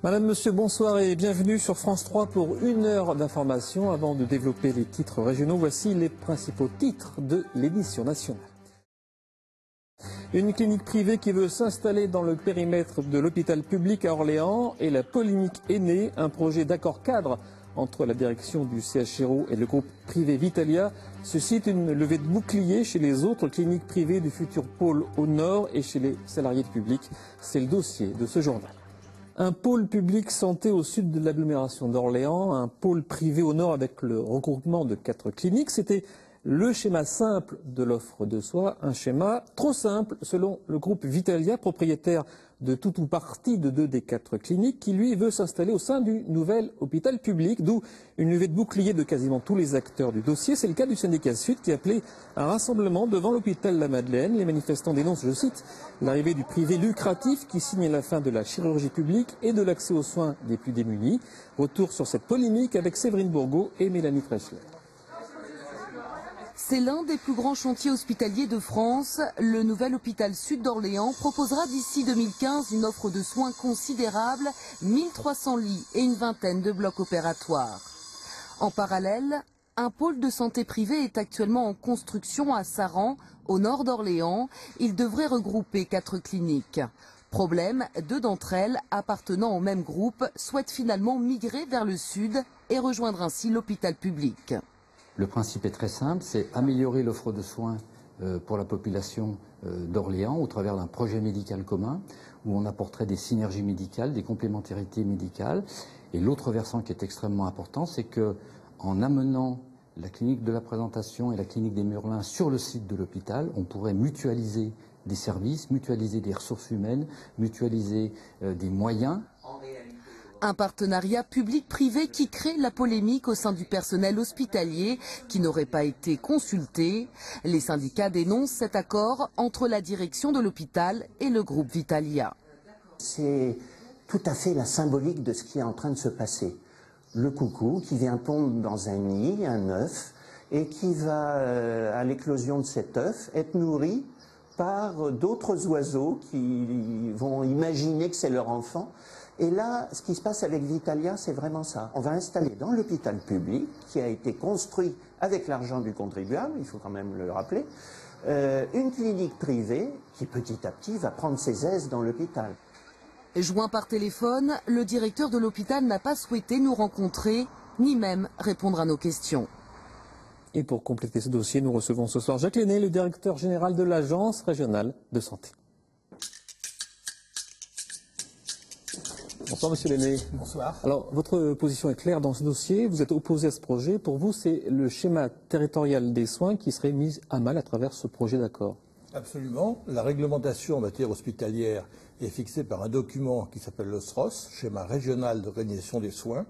Madame, Monsieur, bonsoir et bienvenue sur France 3 pour une heure d'information. Avant de développer les titres régionaux, voici les principaux titres de l'édition nationale. Une clinique privée qui veut s'installer dans le périmètre de l'hôpital public à Orléans et la polémique est née. Un projet d'accord cadre entre la direction du CHRO et le groupe privé Vitalia suscite une levée de bouclier chez les autres cliniques privées du futur pôle au nord et chez les salariés publics. C'est le dossier de ce journal. Un pôle public santé au sud de l'agglomération d'Orléans, un pôle privé au nord avec le regroupement de 4 cliniques. C'était le schéma simple de l'offre de soins, un schéma trop simple selon le groupe Vitalia, propriétaire de tout ou partie de 2 des 4 cliniques, qui lui veut s'installer au sein du nouvel hôpital public, d'où une levée de bouclier de quasiment tous les acteurs du dossier. C'est le cas du syndicat Sud qui a appelé un rassemblement devant l'hôpital La Madeleine. Les manifestants dénoncent, je cite, l'arrivée du privé lucratif qui signe la fin de la chirurgie publique et de l'accès aux soins des plus démunis. Retour sur cette polémique avec Séverine Bourgault et Mélanie Trechler. C'est l'un des plus grands chantiers hospitaliers de France. Le nouvel hôpital sud d'Orléans proposera d'ici 2015 une offre de soins considérable, 1300 lits et une vingtaine de blocs opératoires. En parallèle, un pôle de santé privé est actuellement en construction à Saran, au nord d'Orléans. Il devrait regrouper 4 cliniques. Problème, 2 d'entre elles, appartenant au même groupe, souhaitent finalement migrer vers le sud et rejoindre ainsi l'hôpital public. Le principe est très simple, c'est améliorer l'offre de soins pour la population d'Orléans au travers d'un projet médical commun où on apporterait des synergies médicales, des complémentarités médicales. Et l'autre versant qui est extrêmement important, c'est qu'en amenant la clinique de la présentation et la clinique des Murlins sur le site de l'hôpital, on pourrait mutualiser des services, mutualiser des ressources humaines, mutualiser des moyens. Un partenariat public-privé qui crée la polémique au sein du personnel hospitalier qui n'aurait pas été consulté. Les syndicats dénoncent cet accord entre la direction de l'hôpital et le groupe Vitalia. C'est tout à fait la symbolique de ce qui est en train de se passer. Le coucou qui vient pondre dans un nid, un œuf, et qui va, à l'éclosion de cet œuf, être nourri par d'autres oiseaux qui vont imaginer que c'est leur enfant. Et là, ce qui se passe avec Vitalia, c'est vraiment ça. On va installer dans l'hôpital public, qui a été construit avec l'argent du contribuable, il faut quand même le rappeler, une clinique privée qui petit à petit va prendre ses aises dans l'hôpital. Joint par téléphone, le directeur de l'hôpital n'a pas souhaité nous rencontrer, ni même répondre à nos questions. Et pour compléter ce dossier, nous recevons ce soir Jacques Lenné, le directeur général de l'Agence régionale de santé. Bonsoir Monsieur Lenné. Bonsoir. Alors, votre position est claire dans ce dossier. Vous êtes opposé à ce projet. Pour vous, c'est le schéma territorial des soins qui serait mis à mal à travers ce projet d'accord. Absolument. La réglementation en matière hospitalière est fixée par un document qui s'appelle le SROS, schéma régional d'organisation des soins.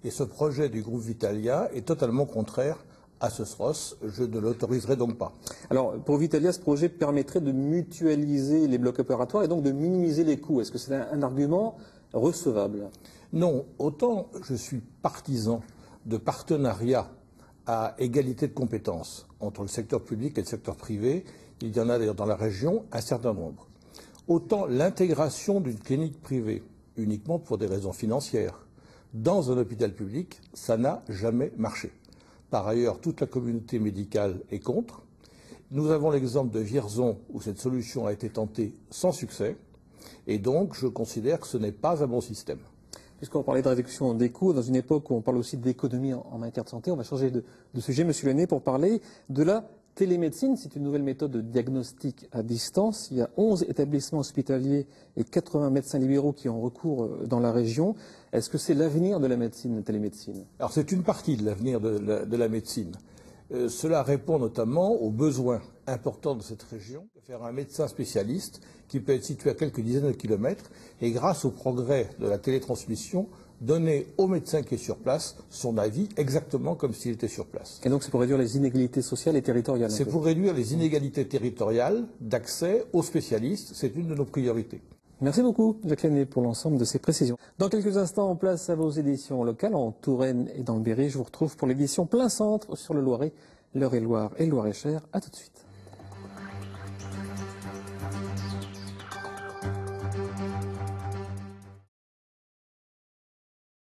Et ce projet du groupe Vitalia est totalement contraire à ce SROS. Je ne l'autoriserai donc pas. Alors, pour Vitalia, ce projet permettrait de mutualiser les blocs opératoires et donc de minimiser les coûts. Est-ce que c'est un argument recevable? Non, autant je suis partisan de partenariat à égalité de compétences entre le secteur public et le secteur privé, il y en a d'ailleurs dans la région un certain nombre. Autant l'intégration d'une clinique privée, uniquement pour des raisons financières, dans un hôpital public, ça n'a jamais marché. Par ailleurs, toute la communauté médicale est contre. Nous avons l'exemple de Vierzon où cette solution a été tentée sans succès. Et donc, je considère que ce n'est pas un bon système. Puisqu'on parlait de réduction des coûts, dans une époque où on parle aussi d'économie en matière de santé, on va changer de sujet, Monsieur Lenné, pour parler de la télémédecine. C'est une nouvelle méthode de diagnostic à distance. Il y a 11 établissements hospitaliers et 80 médecins libéraux qui ont recours dans la région. Est-ce que c'est l'avenir de la médecine, la télémédecine? Alors, c'est une partie de l'avenir de la médecine. Cela répond notamment aux besoins importants de cette région, de faire un médecin spécialiste qui peut être situé à quelques dizaines de kilomètres et grâce au progrès de la télétransmission, donner au médecin qui est sur place son avis exactement comme s'il était sur place. Et donc c'est pour réduire les inégalités sociales et territoriales? C'est pour réduire les inégalités territoriales d'accès aux spécialistes, c'est une de nos priorités. Merci beaucoup, Jacques Lenné, pour l'ensemble de ces précisions. Dans quelques instants, on place à vos éditions locales en Touraine et dans le Berry. Je vous retrouve pour l'édition Plein Centre sur le Loiret, l'Eure-et-Loire et le Loir-et-Cher. À tout de suite.